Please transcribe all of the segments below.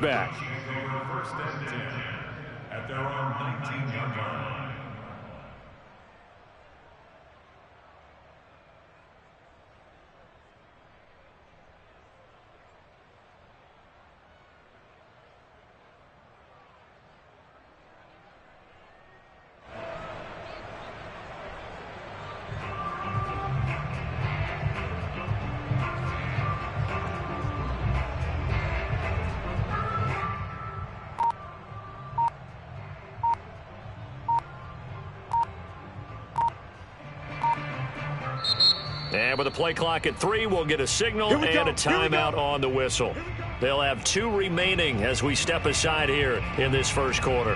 back. First and 10 at their own 19-yard line. And with the play clock at 3, we'll get a signal and a timeout on the whistle. They'll have 2 remaining as we step aside here in this first quarter.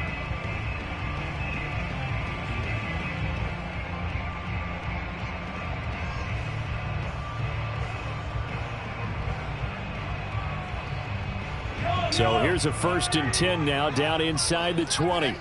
So here's a 1st and 10 now, down inside the 20.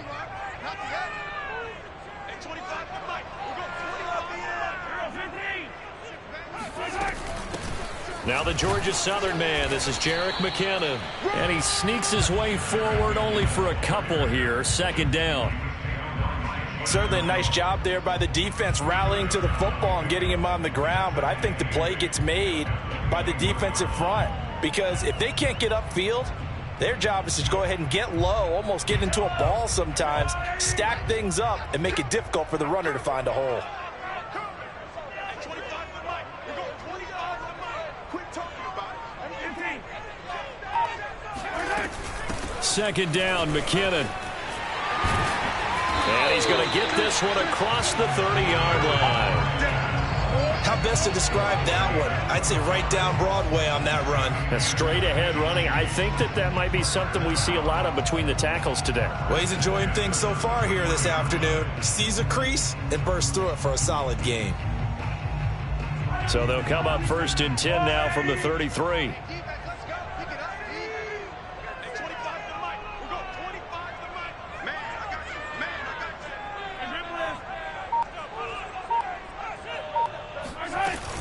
Now the Georgia Southern man, this is Jerick McKinnon. And he sneaks his way forward only for a couple here. 2nd down. Certainly a nice job there by the defense rallying to the football and getting him on the ground. But I think the play gets made by the defensive front. Because if they can't get upfield, their job is to go ahead and get low, almost get into a ball sometimes, stack things up, and make it difficult for the runner to find a hole. 2nd down, McKinnon. And he's going to get this one across the 30-yard line. How best to describe that one? I'd say right down Broadway on that run. A straight ahead running. I think that might be something we see a lot of between the tackles today. Well, he's enjoying things so far here this afternoon. He sees a crease and bursts through it for a solid gain. So they'll come up 1st and 10 now from the 33.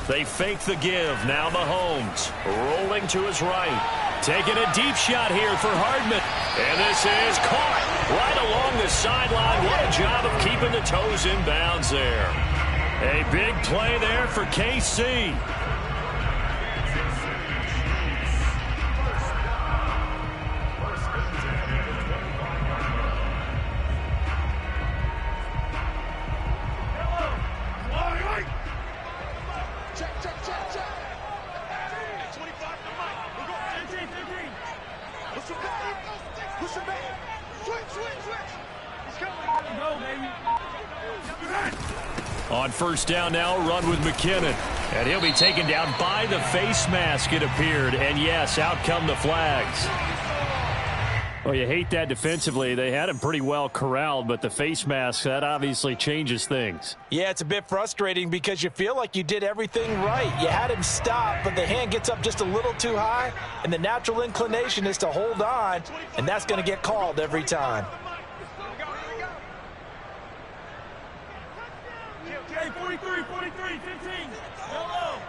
They fake the give. Now Mahomes rolling to his right. Taking a deep shot here for Hardman. And this is caught right along the sideline. What a job of keeping the toes in bounds there. A big play there for KC. On 1st down now, run with McKinnon. And he'll be taken down by the face mask, it appeared. And yes, out come the flags. Well, you hate that defensively. They had him pretty well corralled, but the face mask, that obviously changes things. Yeah, it's a bit frustrating because you feel like you did everything right. You had him stop, but the hand gets up just a little too high, and the natural inclination is to hold on, and that's going to get called every time. Okay, 43, 15. Yellow.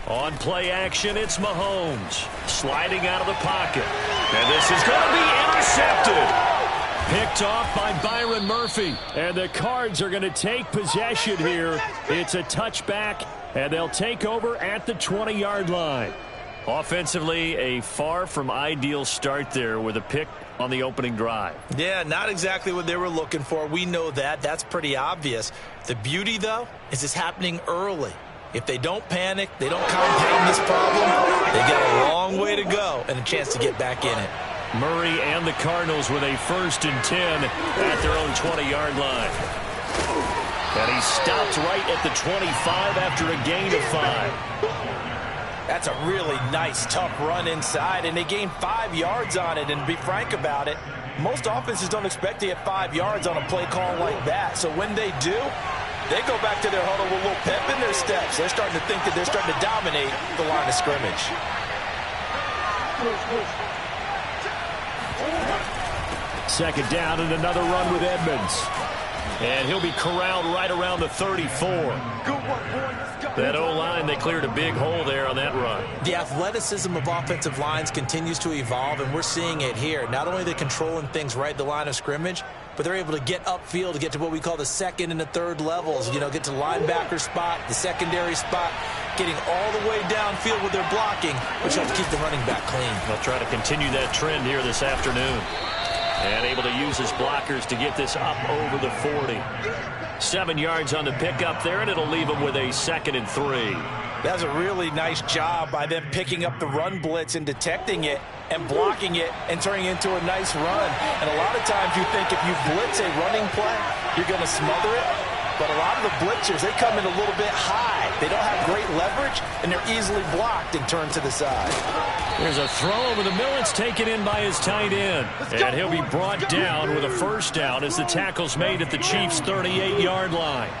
On play action, it's Mahomes. Sliding out of the pocket. And this is going to be intercepted. Picked off by Byron Murphy. And the Cards are going to take possession here. It's a touchback, and they'll take over at the 20-yard line. Offensively, a far from ideal start there with a pick on the opening drive. Yeah, not exactly what they were looking for. We know that. That's pretty obvious. The beauty, though, is it's happening early. If they don't panic, they don't compound this problem, they got a long way to go and a chance to get back in it. Murray and the Cardinals with a 1st and 10 at their own 20-yard line. And he stopped right at the 25 after a gain of 5. That's a really nice, tough run inside, and they gained 5 yards on it. And to be frank about it, most offenses don't expect to get 5 yards on a play call like that. So when they do, they go back to their huddle with a little pep in their steps. They're starting to think that they're starting to dominate the line of scrimmage. 2nd down and another run with Edmonds. And he'll be corralled right around the 34. That O-line, they cleared a big hole there on that run. The athleticism of offensive lines continues to evolve, and we're seeing it here. Not only are they controlling things right at the line of scrimmage, but they're able to get upfield to get to what we call the second and the third levels. You know, get to linebacker spot, the secondary spot, getting all the way downfield with their blocking, which helps keep the running back clean. They'll try to continue that trend here this afternoon. And able to use his blockers to get this up over the 40. 7 yards on the pickup there, and it'll leave him with a 2nd and 3. That's a really nice job by them picking up the run blitz and detecting it and blocking it and turning it into a nice run. And a lot of times you think if you blitz a running play, you're going to smother it. But a lot of the blitzers, they come in a little bit high. They don't have great leverage, and they're easily blocked and turned to the side. There's a throw over the middle. It's taken in by his tight end. And he'll be brought down with a first down as the tackle's made at the Chiefs' 38-yard line.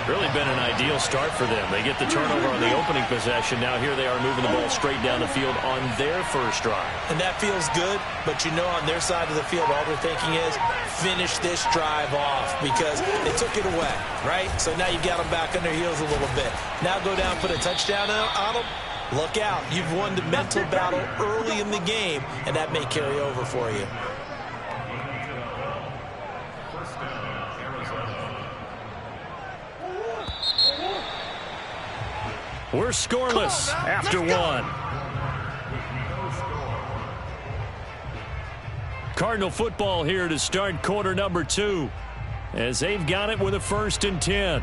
Really been an ideal start for them. They get the turnover on the opening possession. Now here they are moving the ball straight down the field on their first drive. And that feels good, but you know on their side of the field, all they're thinking is finish this drive off because they took it away, right? So now you got them back on their heels a little bit. Now go down, put a touchdown on them. Look out. You've won the mental battle early in the game, and that may carry over for you. We're scoreless after one. Cardinal football here to start quarter number 2 as they've got it with a 1st and 10.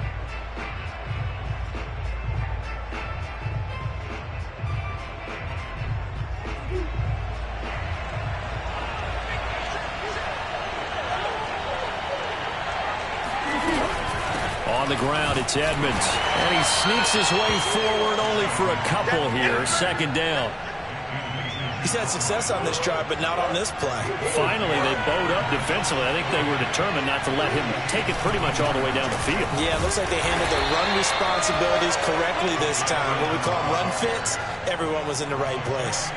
On the ground, it's Edmonds. And he sneaks his way forward only for a couple here. 2nd down. He's had success on this drive, but not on this play. Finally, they bowed up defensively. I think they were determined not to let him take it pretty much all the way down the field. Yeah, it looks like they handled their run responsibilities correctly this time. What we call run fits, everyone was in the right place.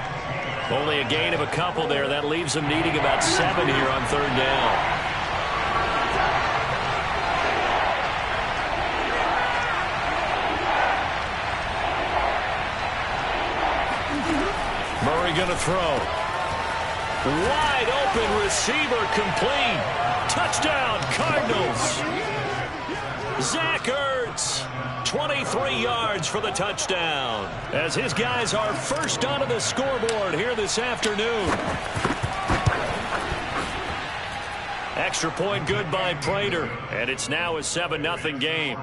Only a gain of a couple there. That leaves them needing about 7 here on 3rd down. Murray going to throw. Wide open receiver complete. Touchdown Cardinals. Zach Ertz. 23 yards for the touchdown. As his guys are first onto the scoreboard here this afternoon. Extra point good by Prater. And it's now a 7-0 game.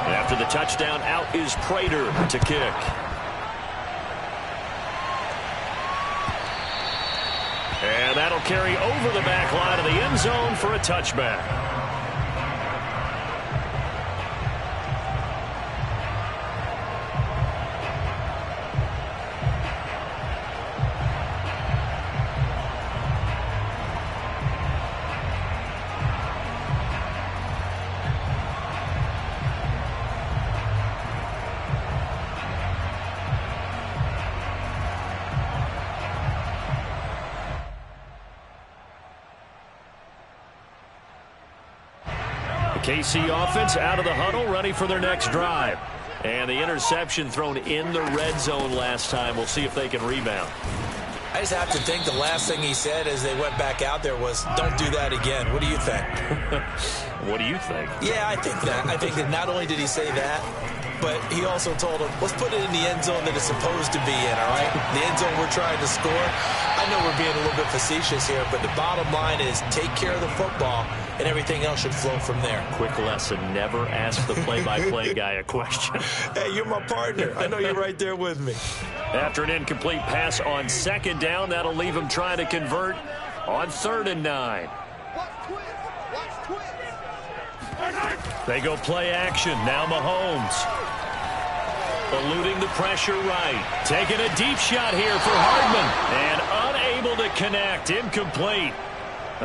After the touchdown, out is Prater to kick. And that'll carry over the back line of the end zone for a touchback. KC offense out of the huddle, ready for their next drive. And the interception thrown in the red zone last time. We'll see if they can rebound. I just have to think the last thing he said as they went back out there was, don't do that again. What do you think? What do you think? Yeah, I think that. I think that not only did he say that, but he also told him, let's put it in the end zone that it's supposed to be in, all right? The end zone we're trying to score. I know we're being a little bit facetious here, but the bottom line is take care of the football, and everything else should flow from there. Quick lesson, never ask the play-by-play guy a question. Hey, you're my partner. I know you're right there with me. After an incomplete pass on 2nd down, that'll leave him trying to convert on 3rd and 9. They go play action. Now Mahomes. Eluding the pressure right. Taking a deep shot here for Hardman. And unable to connect. Incomplete.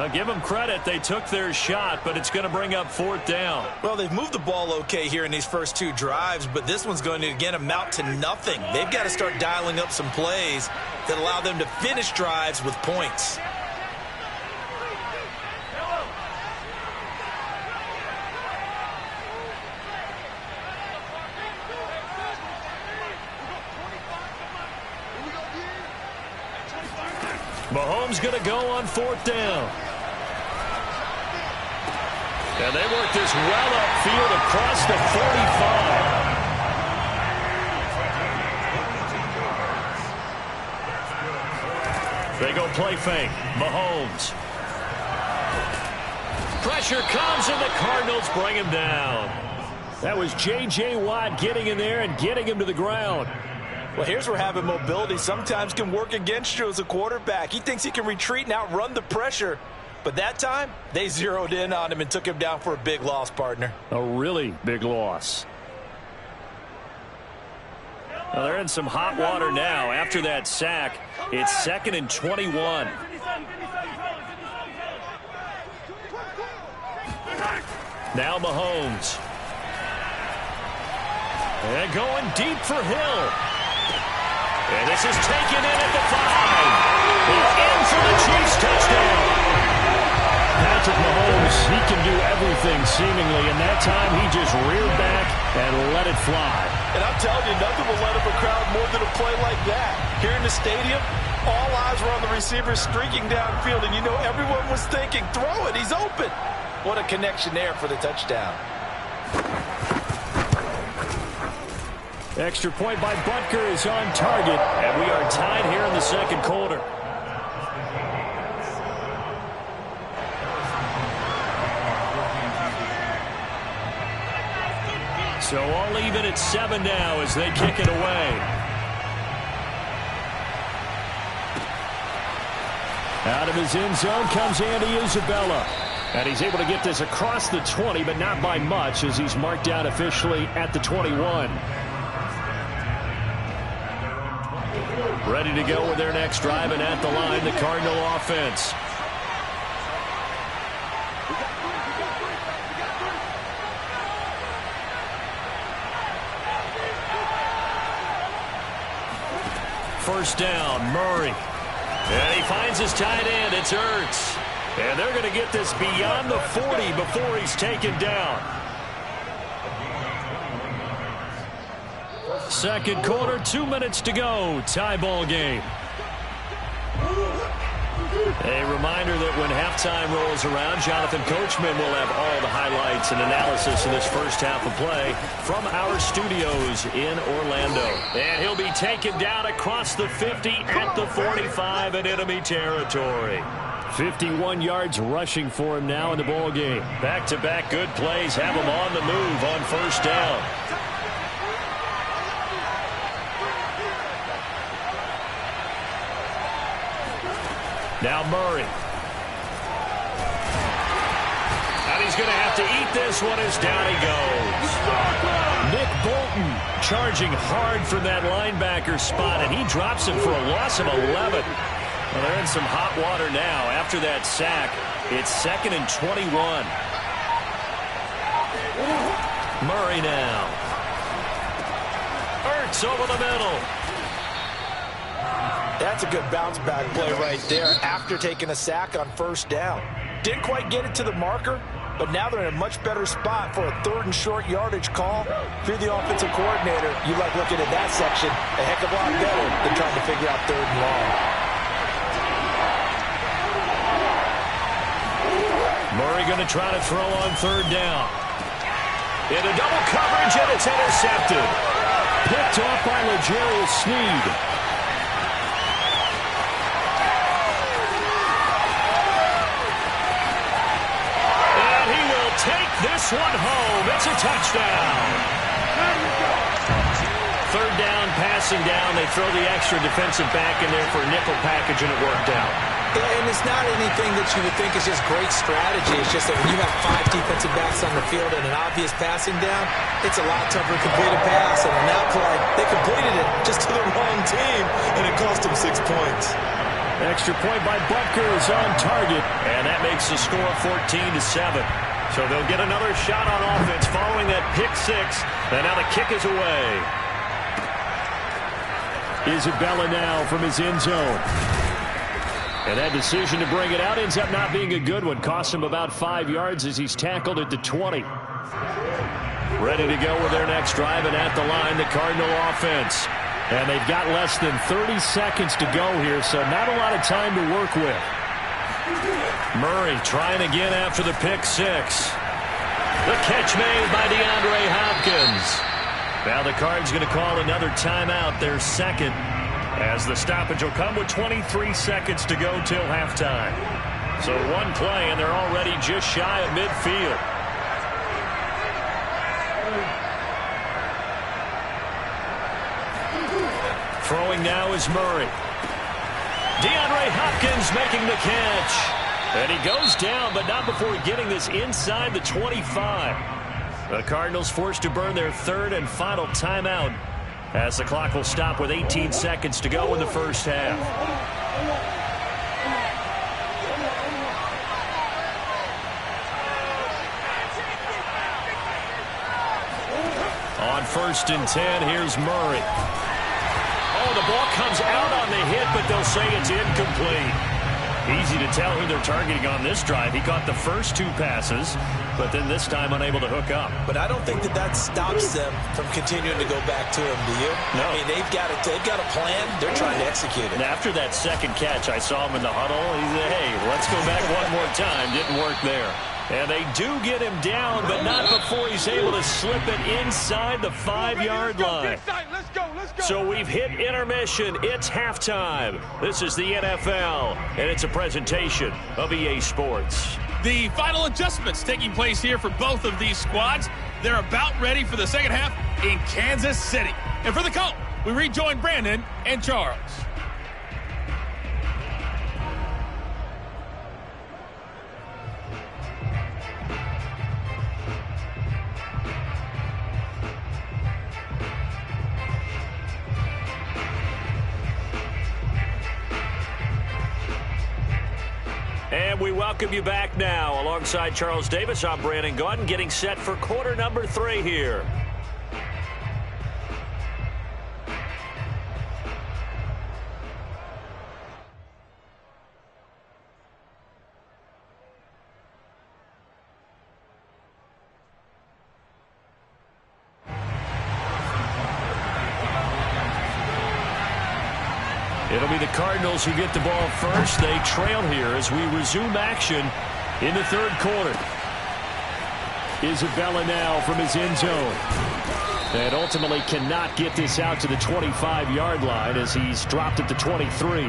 Give them credit. They took their shot, but it's going to bring up 4th down. Well, they've moved the ball okay here in these first 2 drives, but this one's going to, again, amount to nothing. They've got to start dialing up some plays that allow them to finish drives with points. Mahomes going to go on 4th down. And they work this well upfield across the 45. They go play fake. Mahomes. Pressure comes, and the Cardinals bring him down. That was J.J. Watt getting in there and getting him to the ground. Well, here's where having mobility sometimes can work against you as a quarterback. He thinks he can retreat and outrun the pressure. But that time, they zeroed in on him and took him down for a big loss, partner. A really big loss. Well, they're in some hot water now. After that sack, it's 2nd and 21. Now Mahomes. And going deep for Hill. And this is taken in at the 5. He's in for the Chiefs touchdown. Patrick Mahomes, he can do everything seemingly, and that time he just reared back and let it fly. And I'm telling you, nothing will let up a crowd more than a play like that. Here in the stadium, all eyes were on the receiver streaking downfield, and you know everyone was thinking, throw it, he's open. What a connection there for the touchdown. Extra point by Butker is on target, and we are tied here in the 2nd quarter. So all even at 7 now as they kick it away. Out of his end zone comes Andy Isabella. And he's able to get this across the 20, but not by much as he's marked down officially at the 21. Ready to go with their next drive, and at the line, the Cardinal offense. First down, Murray. And he finds his tight end. It's Ertz. And they're going to get this beyond the 40 before he's taken down. 2nd quarter, 2 minutes to go. Tie ball game. A reminder that when halftime rolls around, Jonathan Coachman will have all the highlights and analysis of this first half of play from our studios in Orlando. And he'll be taken down across the 50 at the 45 in enemy territory. 51 yards rushing for him now in the ball game. Back-to-back good plays have him on the move on first down. Now Murray. And he's going to have to eat this one as down he goes. Nick Bolton charging hard from that linebacker spot, and he drops him for a loss of 11. Well, they're in some hot water now. After that sack, it's 2nd and 21. Murray now. Ertz over the middle. That's a good bounce-back play right there after taking a sack on first down. Didn't quite get it to the marker, but now they're in a much better spot for a 3rd and short yardage call. If you're the offensive coordinator, you like looking at that section a heck of a lot better than trying to figure out 3rd and long. Murray going to try to throw on 3rd down. Into double coverage, and it's intercepted. Picked off by L'Jarius Sneed. Take this one home. It's a touchdown. 3rd down, passing down. They throw the extra defensive back in there for a nickel package, and it worked out. And it's not anything that you would think is just great strategy. It's just that when you have 5 defensive backs on the field and an obvious passing down, it's a lot tougher to complete a pass. And on that play, they completed it just to the wrong team, and it cost them 6 points. Extra point by Butker is on target, and that makes the score 14-7. So they'll get another shot on offense following that pick six, and now the kick is away. Isabella now from his end zone. And that decision to bring it out ends up not being a good one. Costs him about 5 yards as he's tackled at the 20. Ready to go with their next drive, and at the line, the Cardinal offense. And they've got less than 30 seconds to go here, so not a lot of time to work with. Murray trying again after the pick six. The catch made by DeAndre Hopkins. Now the Cards going to call another timeout, their second, as the stoppage will come with 23 seconds to go till halftime. So one play, and they're already just shy of midfield. Throwing now is Murray. DeAndre Hopkins making the catch. And he goes down, but not before getting this inside the 25. The Cardinals forced to burn their third and final timeout, as the clock will stop with 18 seconds to go in the first half. On 1st and 10, here's Murray. Oh, the ball comes out on the hit, but they'll say it's incomplete. Easy to tell who they're targeting on this drive. He caught the first 2 passes, but then this time unable to hook up. But I don't think that stops them from continuing to go back to him, do you? No. I mean, they've got a plan. They're trying to execute it. And after that second catch, I saw him in the huddle. He said, hey, let's go back one more time. Didn't work there. And they do get him down, but not before he's able to slip it inside the 5-yard line. Let's go. So we've hit intermission. It's halftime. This is the NFL, and it's a presentation of EA Sports. The final adjustments taking place here for both of these squads. They're about ready for the second half in Kansas City. And for the call, we rejoin Brandon and Charles. And we welcome you back now. Alongside Charles Davis, I'm Brandon Gaudin, getting set for quarter number 3 here. It'll be the Cardinals who get the ball first. They trail here as we resume action in the third quarter. Isabella now from his end zone. And ultimately cannot get this out to the 25-yard line as he's dropped at the 23.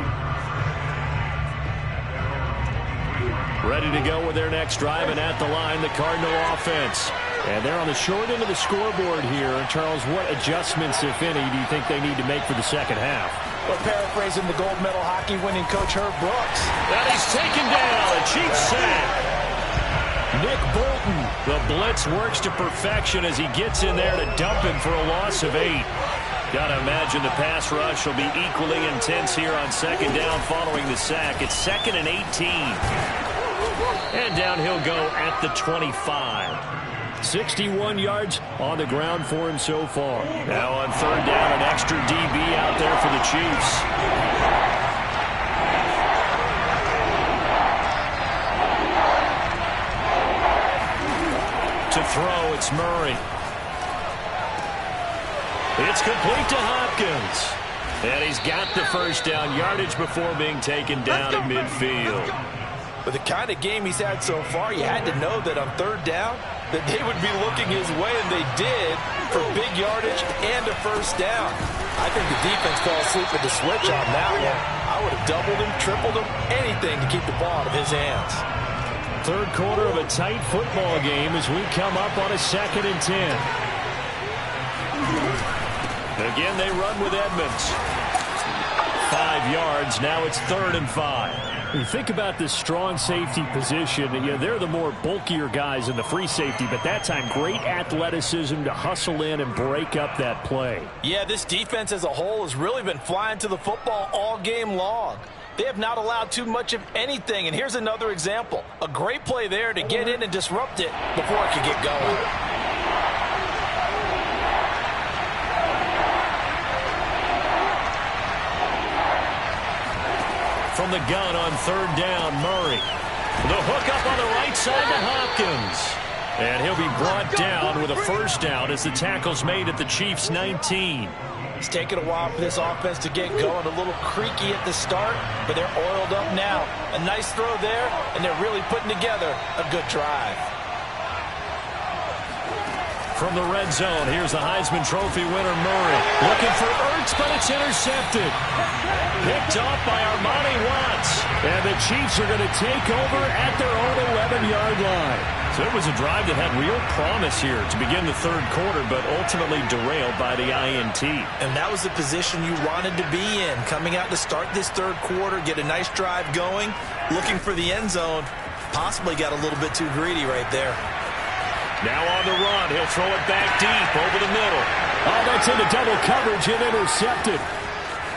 Ready to go with their next drive, and at the line, the Cardinal offense. And they're on the short end of the scoreboard here. And Charles, what adjustments, if any, do you think they need to make for the second half? Well, paraphrasing the gold medal hockey winning coach Herb Brooks. And he's taken down. A cheap sack. Nick Bolton. The blitz works to perfection as he gets in there to dump him for a loss of 8. Gotta imagine the pass rush will be equally intense here on second down following the sack. It's 2nd and 18. And down he'll go at the 25. 61 yards on the ground for him so far. Now on third down, an extra DB out there for the Chiefs. To throw, it's Murray. It's complete to Hopkins. And he's got the first down, yardage before being taken down in midfield. With the kind of game he's had so far, you had to know that on third down that they would be looking his way, and they did, for big yardage and a first down. I think the defense fell asleep at the switch on that one. I would have doubled him, tripled him, anything to keep the ball out of his hands. Third quarter of a tight football game as we come up on a 2nd and 10. Again, they run with Edmonds. 5 yards. Now it's 3rd and 5. You think about this strong safety position. They're the more bulkier guys in the free safety, but that time great athleticism to hustle in and break up that play. Yeah, this defense as a whole has really been flying to the football all game long. They have not allowed too much of anything, and here's another example. A great play there to get in and disrupt it before it could get going. From the gun on third down, Murray. The hook up on the right side to Hopkins. And he'll be brought down with a first down as the tackle's made at the Chiefs' 19. It's taken a while for this offense to get going. A little creaky at the start, but they're oiled up now. A nice throw there, and they're really putting together a good drive. From the red zone, here's the Heisman Trophy winner, Murray. Looking for Ertz, but it's intercepted. Picked off by Armani Watts. And the Chiefs are going to take over at their own 11-yard line. So it was a drive that had real promise here to begin the third quarter, but ultimately derailed by the INT. And that was the position you wanted to be in. Coming out to start this third quarter, get a nice drive going, looking for the end zone. Possibly got a little bit too greedy right there. Now on the run, he'll throw it back deep over the middle. Oh, that's into double coverage and intercepted.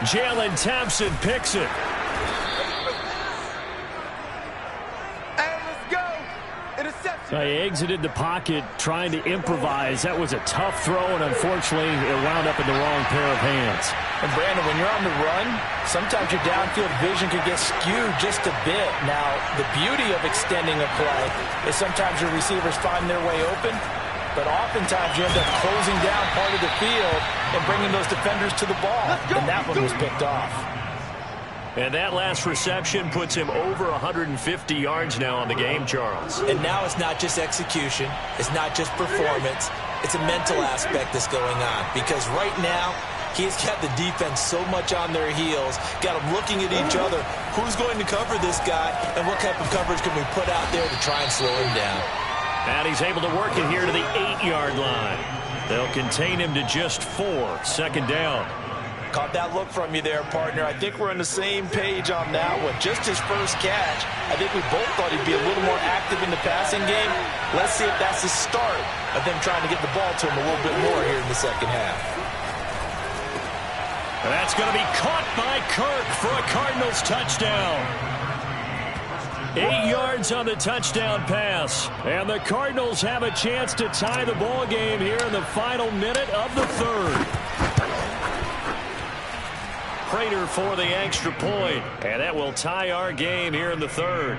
Jalen Thompson picks it. He exited the pocket trying to improvise. That was a tough throw, and unfortunately, it wound up in the wrong pair of hands. And, Brandon, when you're on the run, sometimes your downfield vision could get skewed just a bit. Now, the beauty of extending a play is sometimes your receivers find their way open, but oftentimes you end up closing down part of the field and bringing those defenders to the ball. And that one was picked off. And that last reception puts him over 150 yards now on the game, Charles. And now it's not just execution. It's not just performance. It's a mental aspect that's going on. Because right now, he's got the defense so much on their heels, got them looking at each other. Who's going to cover this guy, and what type of coverage can we put out there to try and slow him down? And he's able to work it here to the 8-yard line. They'll contain him to just 4, second down. Caught that look from you there, partner. I think we're on the same page on that one. Just his first catch. I think we both thought he'd be a little more active in the passing game. Let's see if that's the start of them trying to get the ball to him a little bit more here in the second half. And that's going to be caught by Kirk for a Cardinals touchdown. 8 yards on the touchdown pass. And the Cardinals have a chance to tie the ball game here in the final minute of the third. Prater for the extra point, and that will tie our game here in the third.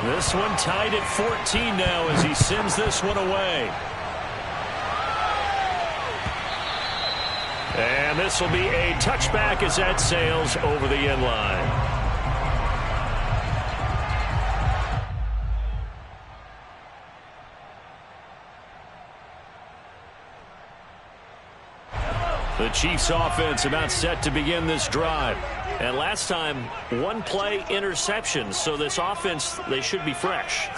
This one tied at 14 now as he sends this one away. And this will be a touchback as that sails over the end line. The Chiefs offense about set to begin this drive. And last time, one play interception. So this offense, they should be fresh.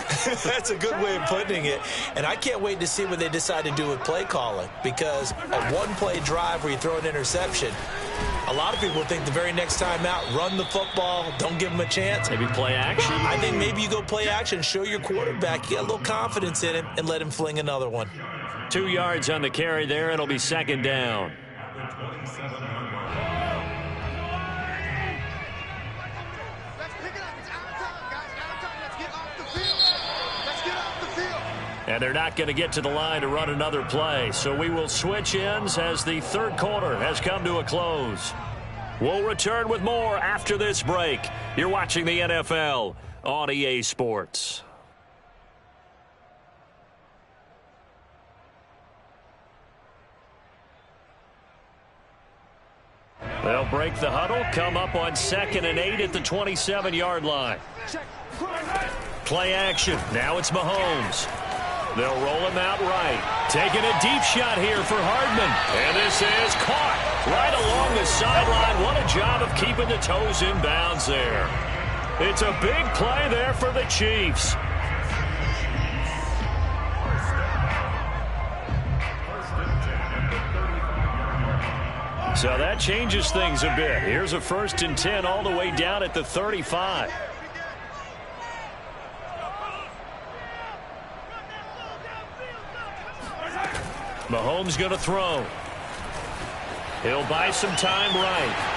That's a good way of putting it. And I can't wait to see what they decide to do with play calling. Because a one-play drive where you throw an interception, a lot of people think the very next time out, run the football, don't give them a chance. Maybe play action? I think maybe you go play action, show your quarterback, you got a little confidence in him, and let him fling another one. 2 yards on the carry there. It'll be second down. And they're not going to get to the line to run another play. So we will switch ends as the third quarter has come to a close. We'll return with more after this break. You're watching the NFL on EA Sports. They'll break the huddle, come up on 2nd and 8 at the 27-yard line. Play action. Now it's Mahomes. They'll roll him out right. Taking a deep shot here for Hardman. And this is caught right along the sideline. What a job of keeping the toes in bounds there. It's a big play there for the Chiefs. So that changes things a bit. Here's a 1st and 10 all the way down at the 35. Mahomes going to throw. He'll buy some time right.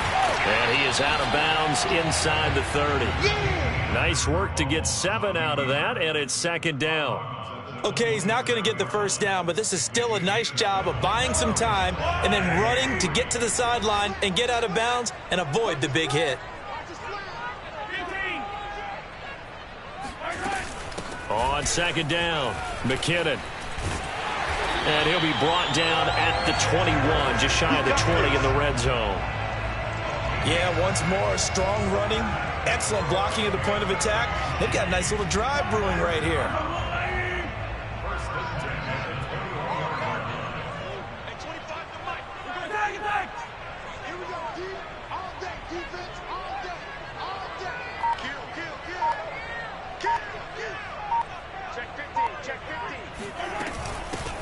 And he is out of bounds inside the 30. Nice work to get 7 out of that, and it's second down. Okay, he's not going to get the first down, but this is still a nice job of buying some time and then running to get to the sideline and get out of bounds and avoid the big hit. On second down, McKinnon. And he'll be brought down at the 21, just shy of the 20 in the red zone. Yeah, once more, strong running, excellent blocking at the point of attack. They've got a nice little drive brewing right here.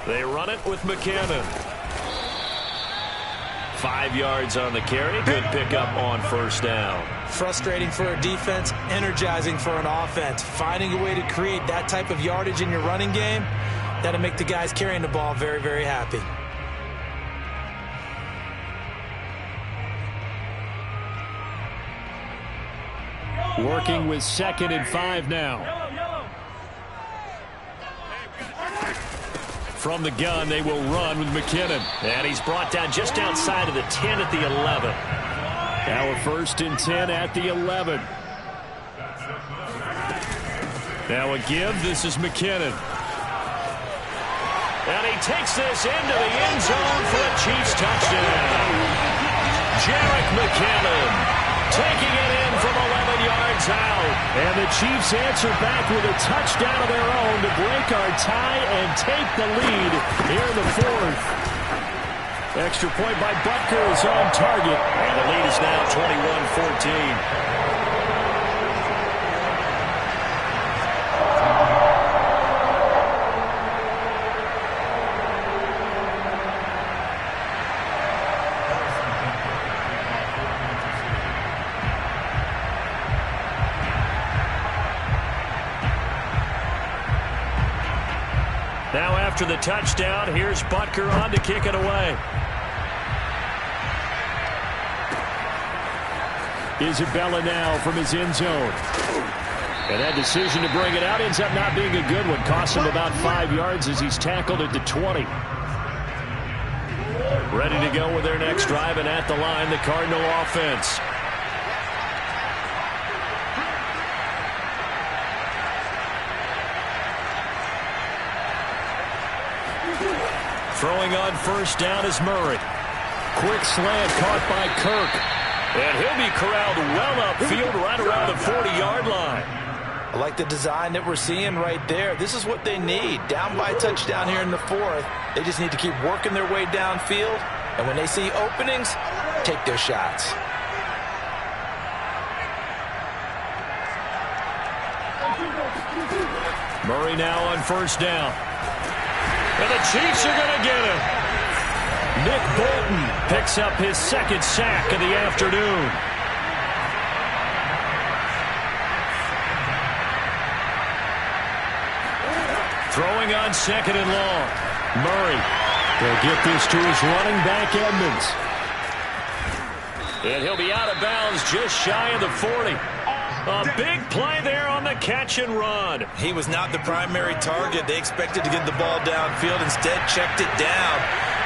They run it with McKinnon. 5 yards on the carry. Good pickup on first down. Frustrating for a defense, energizing for an offense. Finding a way to create that type of yardage in your running game, that'll make the guys carrying the ball very, very happy. Working with 2nd and 5 now. From the gun, they will run with McKinnon. And he's brought down just outside of the 10 at the 11. Now a 1st and 10 at the 11. Now a give. This is McKinnon. And he takes this into the end zone for a Chiefs touchdown. Jerick McKinnon taking it in from 11 yards out. And the Chiefs answer back with a touchdown of their own to break our tie and take the lead here in the 4th. Extra point by Butker is on target. And the lead is now 21-14. Now after the touchdown, here's Butker on to kick it away. Isabella now from his end zone. And that decision to bring it out ends up not being a good one. Costs him about 5 yards as he's tackled at the 20. Ready to go with their next drive, and at the line, the Cardinal offense. Throwing on first down is Murray. Quick slant caught by Kirk. And he'll be corralled well upfield right around the 40-yard line. I like the design that we're seeing right there. This is what they need. Down by a touchdown here in the 4th. They just need to keep working their way downfield. And when they see openings, take their shots. Murray now on first down. And the Chiefs are going to get him. Nick Bolton picks up his 2nd sack of the afternoon. Throwing on 2nd and long. Murray will get this to his running back, Edmonds. And he'll be out of bounds just shy of the 40. A big play there on the catch and run. He was not the primary target. They expected to get the ball downfield. Instead, checked it down.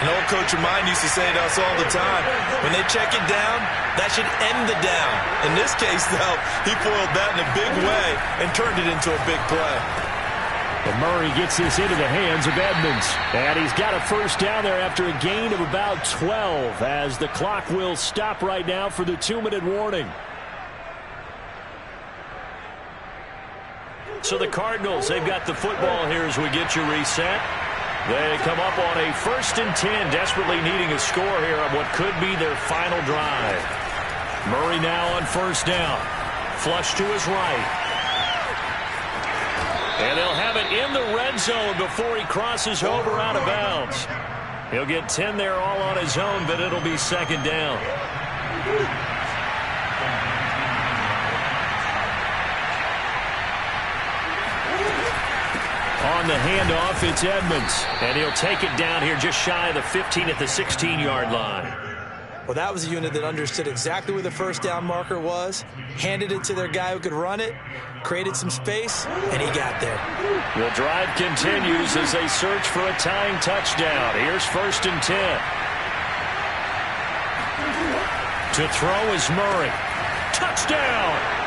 An old coach of mine used to say to us all the time, when they check it down, that should end the down. In this case, though, he foiled that in a big way and turned it into a big play. And Murray gets this into the hands of Edmonds. And he's got a first down there after a gain of about 12 as the clock will stop right now for the 2-minute warning. So the Cardinals, they've got the football here as we get you reset. They come up on a 1st and 10, desperately needing a score here on what could be their final drive. Murray now on first down. Flush to his right. And they'll have it in the red zone before he crosses over out of bounds. He'll get 10 there all on his own, but it'll be 2nd down. On the handoff, it's Edmonds. And he'll take it down here just shy of the 15 at the 16-yard line. Well, that was a unit that understood exactly where the first down marker was, handed it to their guy who could run it, created some space, and he got there. The drive continues as they search for a tying touchdown. Here's 1st and 10. To throw is Murray. Touchdown!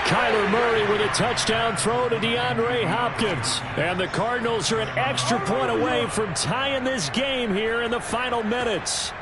Kyler Murray with a touchdown throw to DeAndre Hopkins. And the Cardinals are an extra point away from tying this game here in the final minutes.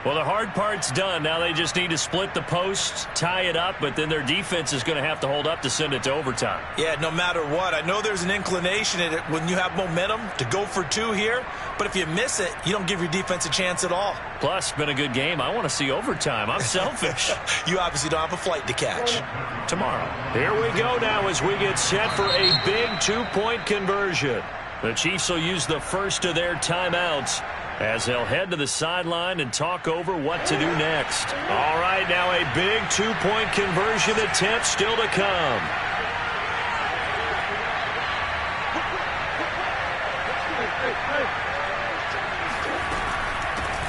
Well, the hard part's done. Now they just need to split the posts, tie it up, but then their defense is going to have to hold up to send it to overtime. Yeah, no matter what. I know there's an inclination in it when you have momentum to go for 2 here, but if you miss it, you don't give your defense a chance at all. Plus, it's been a good game. I want to see overtime. I'm selfish. You obviously don't have a flight to catch. Tomorrow. Here we go now as we get set for a big 2-point conversion. The Chiefs will use the first of their timeouts as they'll head to the sideline and talk over what to do next. All right, now a big 2-point conversion attempt still to come.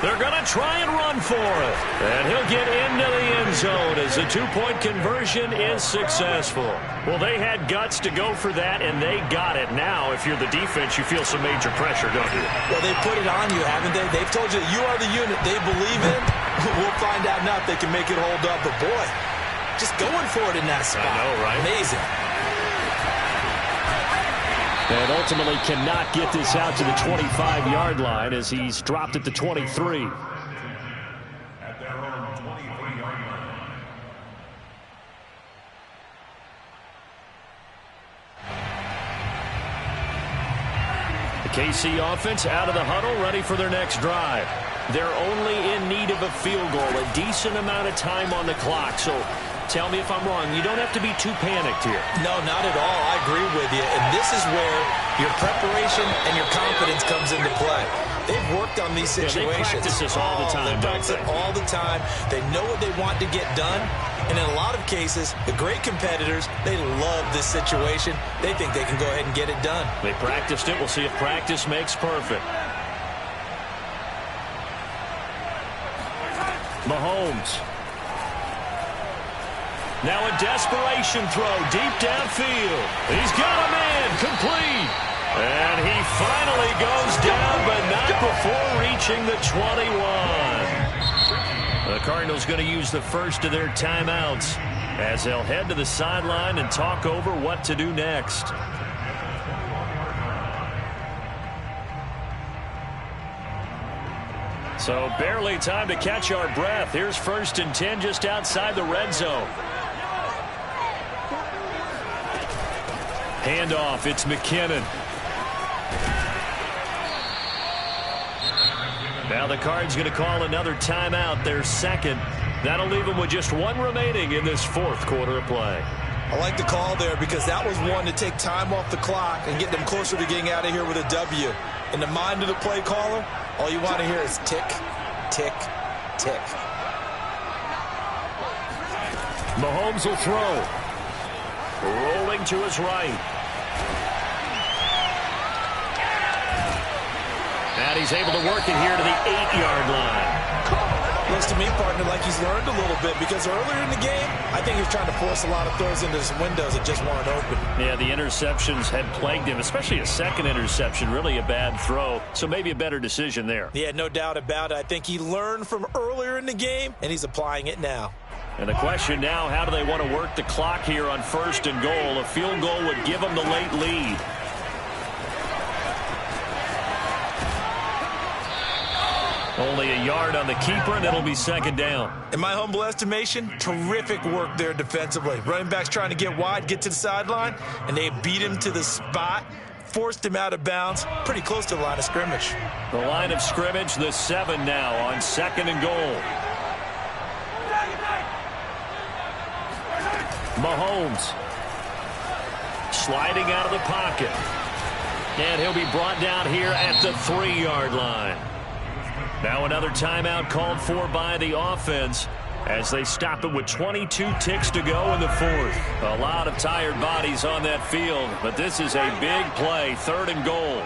They're going to try and run for it. And he'll get into the end zone as the 2-point conversion is successful. Well, they had guts to go for that, and they got it. Now, if you're the defense, you feel some major pressure, don't you? Well, they put it on you, haven't they? They've told you that you are the unit they believe in. We'll find out now if they can make it hold up. But, boy, just going for it in that spot. I know, right? Amazing. And ultimately cannot get this out to the 25-yard line as he's dropped at the 23. At their own 23-yard line. The KC offense out of the huddle, ready for their next drive. They're only in need of a field goal, a decent amount of time on the clock. So tell me if I'm wrong. You don't have to be too panicked here. No, not at all. I agree with you. And this is where your preparation and your confidence comes into play. They've worked on these situations. They practice this all the time. They practice it all the time. They know what they want to get done. And in a lot of cases, the great competitors, they love this situation. They think they can go ahead and get it done. They practiced it. We'll see if practice makes perfect. Mahomes. Now a desperation throw deep downfield. He's got a man complete. And he finally goes down, but not before reaching the 21. The Cardinals going to use the first of their timeouts as they'll head to the sideline and talk over what to do next. So barely time to catch our breath. Here's 1st and 10 just outside the red zone. Handoff, it's McKinnon. Now the Cards going to call another timeout, their second. That'll leave them with just 1 remaining in this 4th quarter of play. I like the call there because that was one to take time off the clock and get them closer to getting out of here with a W. In the mind of the play caller, all you want to hear is tick, tick, tick. Mahomes will throw. Rolling to his right. And he's able to work it here to the 8-yard line. Looks to me, partner, like he's learned a little bit because earlier in the game, I think he was trying to force a lot of throws into some windows that just weren't open. Yeah, the interceptions had plagued him, especially a second interception, really a bad throw. So maybe a better decision there. Yeah, no doubt about it. I think he learned from earlier in the game, and he's applying it now. And the question now, how do they want to work the clock here on 1st and goal? A field goal would give them the late lead. Only a yard on the keeper, and it'll be 2nd down. In my humble estimation, terrific work there defensively. Running backs trying to get wide, get to the sideline, and they beat him to the spot, forced him out of bounds, pretty close to the line of scrimmage. The line of scrimmage, the 7 now on 2nd and goal. Mahomes sliding out of the pocket. And he'll be brought down here at the 3-yard line. Now another timeout called for by the offense as they stop it with 22 ticks to go in the fourth. A lot of tired bodies on that field, but this is a big play, 3rd and goal.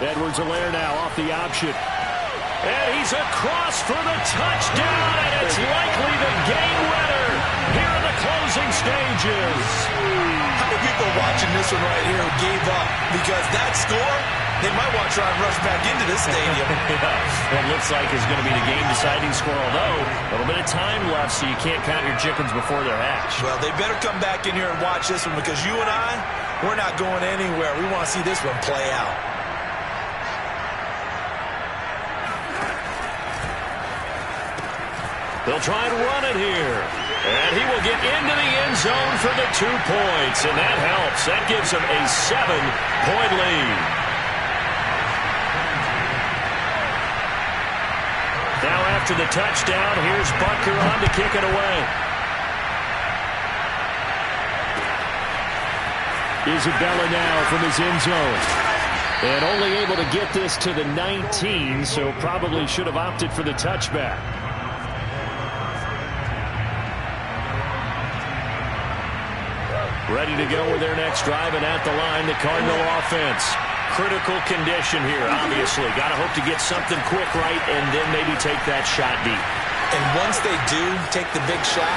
Edwards-Helaire now off the option. And he's across for the touchdown, and it's likely the game winner here in the closing stages. How many people watching this one right here who gave up? Because that score, they might want to try and rush back into this stadium. Yeah, it looks like it's going to be the game-deciding score, although a little bit of time left, so you can't count your chickens before they're hatched. Well, they better come back in here and watch this one, because you and I, we're not going anywhere. We want to see this one play out. They'll try and run it here. And he will get into the end zone for the 2 points, and that helps. That gives him a 7-point lead. Now after the touchdown, here's Butker on to kick it away. Isabella now from his end zone. And only able to get this to the 19, so probably should have opted for the touchback. Ready to go with their next drive, and at the line, the Cardinal offense. Critical condition here, obviously. Got to hope to get something quick right and then maybe take that shot deep. And once they do take the big shot,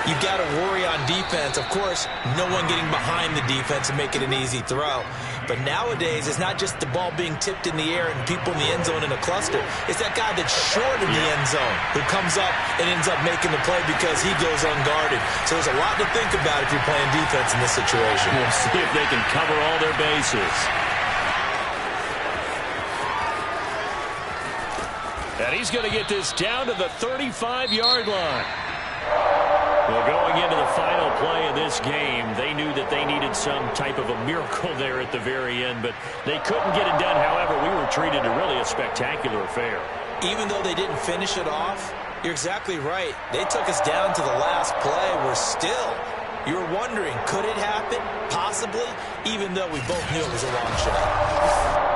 you've got to worry on defense. Of course, no one getting behind the defense and make it an easy throw. But nowadays, it's not just the ball being tipped in the air and people in the end zone in a cluster. It's that guy that's short in the end zone who comes up and ends up making the play because he goes unguarded. So there's a lot to think about if you're playing defense in this situation. We'll see if they can cover all their bases. And he's going to get this down to the 35-yard line. Well, going into the final play of this game, they knew that they needed some type of a miracle there at the very end, but they couldn't get it done. However, we were treated to really a spectacular affair. Even though they didn't finish it off, you're exactly right. They took us down to the last play. You're wondering, could it happen? Possibly, even though we both knew it was a long shot.